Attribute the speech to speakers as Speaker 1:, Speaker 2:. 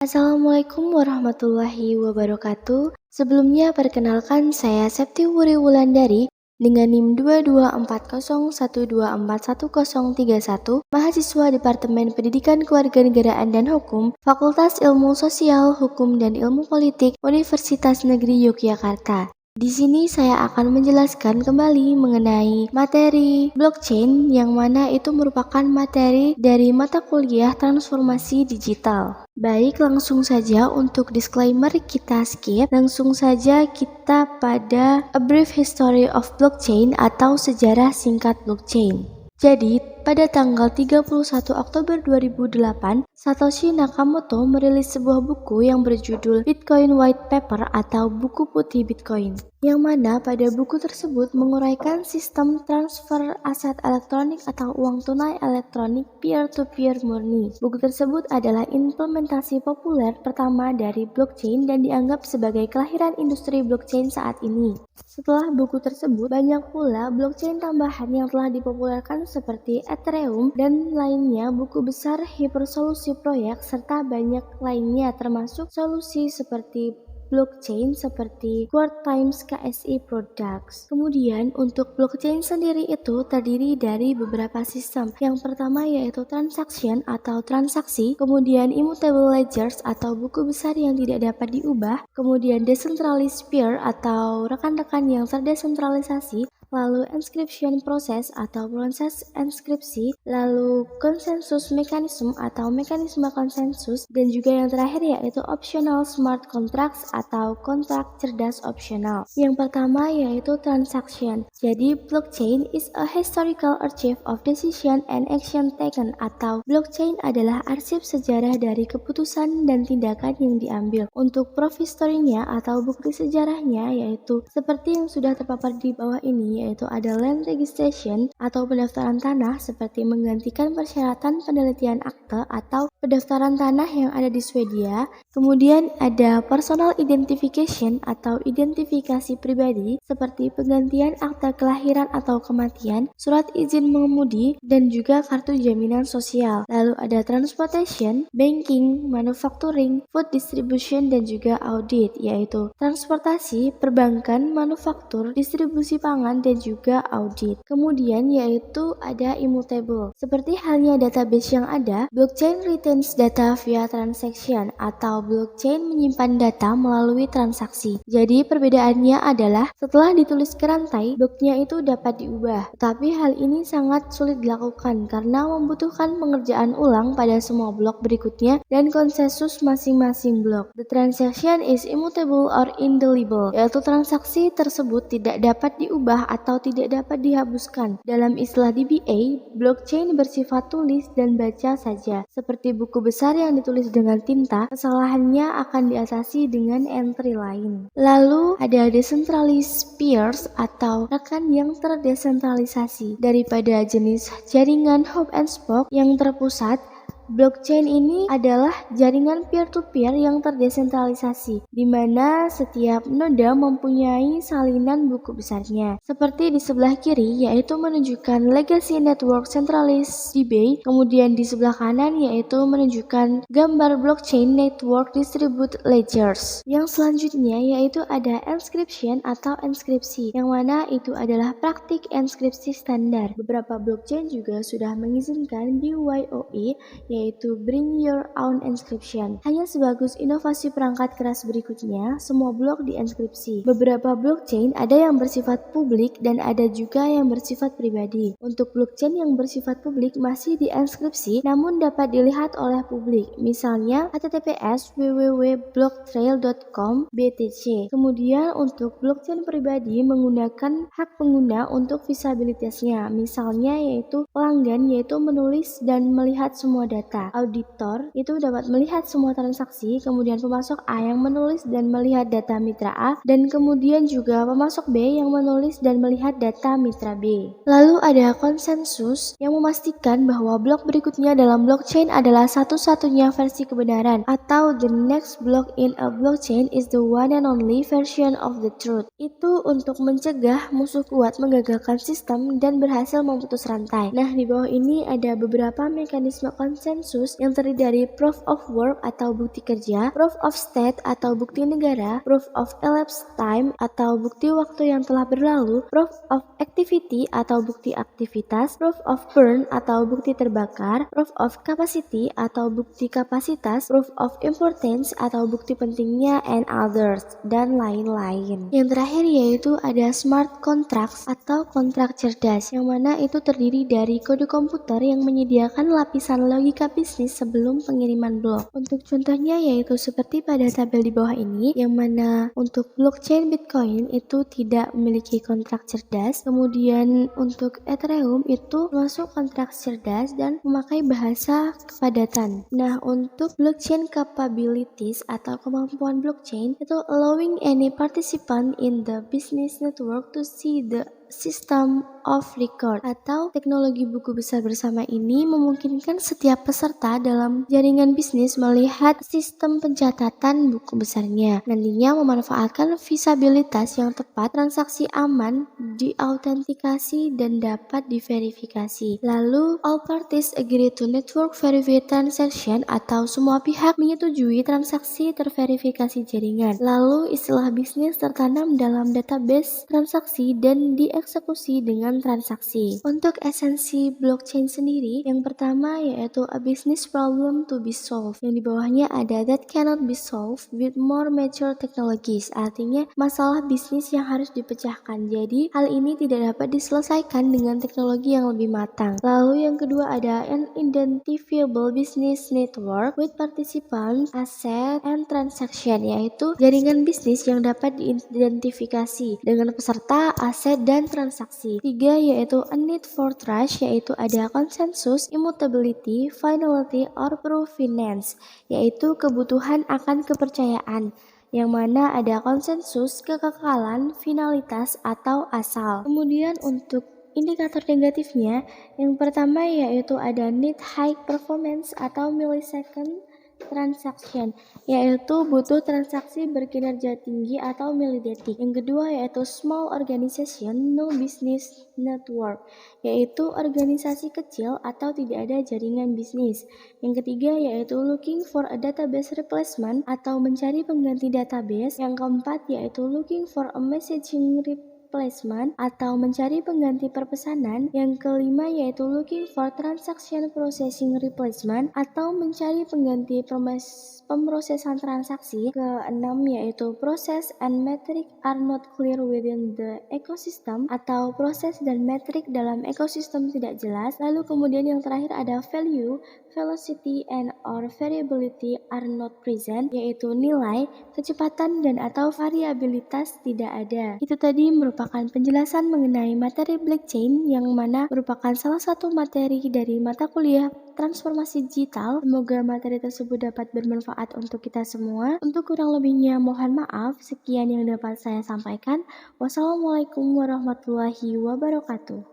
Speaker 1: Assalamualaikum warahmatullahi wabarakatuh. Sebelumnya perkenalkan saya Septi Wuri Wulandari dengan NIM 22401241031, mahasiswa Departemen Pendidikan Kewarganegaraan dan Hukum, Fakultas Ilmu Sosial, Hukum dan Ilmu Politik, Universitas Negeri Yogyakarta. Di sini saya akan menjelaskan kembali mengenai materi blockchain yang mana itu merupakan materi dari mata kuliah transformasi digital. Baik, langsung saja untuk disclaimer kita skip. Langsung saja kita pada A Brief History of Blockchain atau sejarah singkat blockchain. Jadi, pada tanggal 31 Oktober 2008, Satoshi Nakamoto merilis sebuah buku yang berjudul Bitcoin White Paper atau Buku Putih Bitcoin, yang mana pada buku tersebut menguraikan sistem transfer aset elektronik atau uang tunai elektronik peer-to-peer murni. Buku tersebut adalah implementasi populer pertama dari blockchain dan dianggap sebagai kelahiran industri blockchain saat ini. Setelah buku tersebut, banyak pula blockchain tambahan yang telah dipopulerkan seperti Ethereum dan lainnya, buku besar hipersolusi proyek, serta banyak lainnya termasuk solusi seperti blockchain seperti Quartz Times KSI Products. Kemudian untuk blockchain sendiri itu terdiri dari beberapa sistem. Yang pertama yaitu transaction atau transaksi, kemudian immutable ledgers atau buku besar yang tidak dapat diubah, kemudian decentralized peer atau rekan-rekan yang terdesentralisasi, lalu encryption process atau proses enskripsi, lalu konsensus mechanism atau mekanisme konsensus, dan juga yang terakhir yaitu optional smart contracts atau kontrak cerdas opsional. Yang pertama yaitu transaction. Jadi blockchain is a historical archive of decision and action taken, atau blockchain adalah arsip sejarah dari keputusan dan tindakan yang diambil. Untuk proof history-nya atau bukti sejarahnya yaitu seperti yang sudah terpapar di bawah ini, yaitu ada land registration atau pendaftaran tanah seperti menggantikan persyaratan penelitian akte atau pendaftaran tanah yang ada di Swedia. Kemudian ada personal identification atau identifikasi pribadi seperti penggantian akta kelahiran atau kematian, surat izin mengemudi, dan juga kartu jaminan sosial. Lalu ada transportation, banking, manufacturing, food distribution, dan juga audit, yaitu transportasi, perbankan, manufaktur, distribusi pangan, dan juga audit. Kemudian yaitu ada immutable. Seperti halnya database yang ada, blockchain retains data via transaction atau blockchain menyimpan data melalui transaksi. Jadi perbedaannya adalah setelah ditulis ke rantai, bloknya itu dapat diubah. Tapi hal ini sangat sulit dilakukan karena membutuhkan pengerjaan ulang pada semua blok berikutnya dan konsensus masing-masing blok. The transaction is immutable or indelible, yaitu transaksi tersebut tidak dapat diubah atau tidak dapat dihapuskan. Dalam istilah DBA, blockchain bersifat tulis dan baca saja. Seperti buku besar yang ditulis dengan tinta, kesalahannya akan diatasi dengan entry lain. Lalu ada decentralized peers atau rekan yang terdesentralisasi. Daripada jenis jaringan hub and spoke yang terpusat, blockchain ini adalah jaringan peer-to-peer yang terdesentralisasi, di mana setiap noda mempunyai salinan buku besarnya. Seperti di sebelah kiri, yaitu menunjukkan legacy network centralized DB, kemudian di sebelah kanan yaitu menunjukkan gambar blockchain network distributed ledgers. Yang selanjutnya yaitu ada encryption atau enskripsi, yang mana itu adalah praktik enskripsi standar. Beberapa blockchain juga sudah mengizinkan BYOE, yaitu Bring Your Own Encryption. Hanya sebagus inovasi perangkat keras berikutnya, semua blok dienkripsi. Beberapa blockchain ada yang bersifat publik dan ada juga yang bersifat pribadi. Untuk blockchain yang bersifat publik masih dienkripsi namun dapat dilihat oleh publik. Misalnya https www.blocktrail.com BTC. Kemudian untuk blockchain pribadi menggunakan hak pengguna untuk visabilitasnya. Misalnya yaitu pelanggan yaitu menulis dan melihat semua data. Auditor itu dapat melihat semua transaksi, kemudian pemasok A yang menulis dan melihat data mitra A, dan kemudian juga pemasok B yang menulis dan melihat data mitra B. Lalu ada konsensus yang memastikan bahwa blok berikutnya dalam blockchain adalah satu-satunya versi kebenaran, atau the next block in a blockchain is the one and only version of the truth. Itu untuk mencegah musuh kuat menggagalkan sistem dan berhasil memutus rantai. Nah, di bawah ini ada beberapa mekanisme konsensus konsensus yang terdiri dari proof of work atau bukti kerja, proof of state atau bukti negara, proof of elapsed time atau bukti waktu yang telah berlalu, proof of activity atau bukti aktivitas, proof of burn atau bukti terbakar, proof of capacity atau bukti kapasitas, proof of importance atau bukti pentingnya, and others, dan lain-lain. Yang terakhir yaitu ada smart contracts atau kontrak cerdas, yang mana itu terdiri dari kode komputer yang menyediakan lapisan logika bisnis sebelum pengiriman blok. Untuk contohnya yaitu seperti pada tabel di bawah ini, yang mana untuk blockchain Bitcoin itu tidak memiliki kontrak cerdas, kemudian untuk Ethereum itu masuk kontrak cerdas dan memakai bahasa kepadatan. Nah, untuk blockchain capabilities atau kemampuan blockchain itu allowing any participant in the business network to see the system of record atau teknologi buku besar bersama ini memungkinkan setiap peserta dalam jaringan bisnis melihat sistem pencatatan buku besarnya. Nantinya memanfaatkan visabilitas yang tepat, transaksi aman, diautentikasi dan dapat diverifikasi. Lalu all parties agree to network verified transaction atau semua pihak menyetujui transaksi terverifikasi jaringan. Lalu istilah bisnis tertanam dalam database transaksi dan dieksekusi dengan transaksi. Untuk esensi blockchain sendiri, yang pertama yaitu a business problem to be solved. Yang di bawahnya ada that cannot be solved with more mature technologies. Artinya masalah bisnis yang harus dipecahkan. Jadi hal ini tidak dapat diselesaikan dengan teknologi yang lebih matang. Lalu yang kedua ada an identifiable business network with participants, asset, and transaction, yaitu jaringan bisnis yang dapat diidentifikasi dengan peserta, aset, dan transaksi. Tiga yaitu a need for trust, yaitu ada konsensus, immutability, finality, or provenance, yaitu kebutuhan akan kepercayaan, yang mana ada konsensus, kekekalan, finalitas, atau asal. Kemudian untuk indikator negatifnya, yang pertama yaitu ada need high performance atau millisecond transaction, yaitu butuh transaksi berkinerja tinggi atau milidetik. Yang kedua yaitu small organization, no business network, yaitu organisasi kecil atau tidak ada jaringan bisnis. Yang ketiga yaitu looking for a database replacement atau mencari pengganti database. Yang keempat yaitu looking for a messaging replacement atau mencari pengganti perpesanan. Yang kelima yaitu looking for transaction processing replacement atau mencari pengganti pemrosesan transaksi. Keenam yaitu process and metric are not clear within the ecosystem atau proses dan metrik dalam ekosistem tidak jelas. Lalu kemudian yang terakhir ada value, velocity, and or variability are not present, yaitu nilai, kecepatan, dan atau variabilitas tidak ada. Itu tadi merupakan penjelasan mengenai materi blockchain yang mana merupakan salah satu materi dari mata kuliah transformasi digital. Semoga materi tersebut dapat bermanfaat untuk kita semua. Untuk kurang lebihnya mohon maaf. Sekian yang dapat saya sampaikan. Wassalamualaikum warahmatullahi wabarakatuh.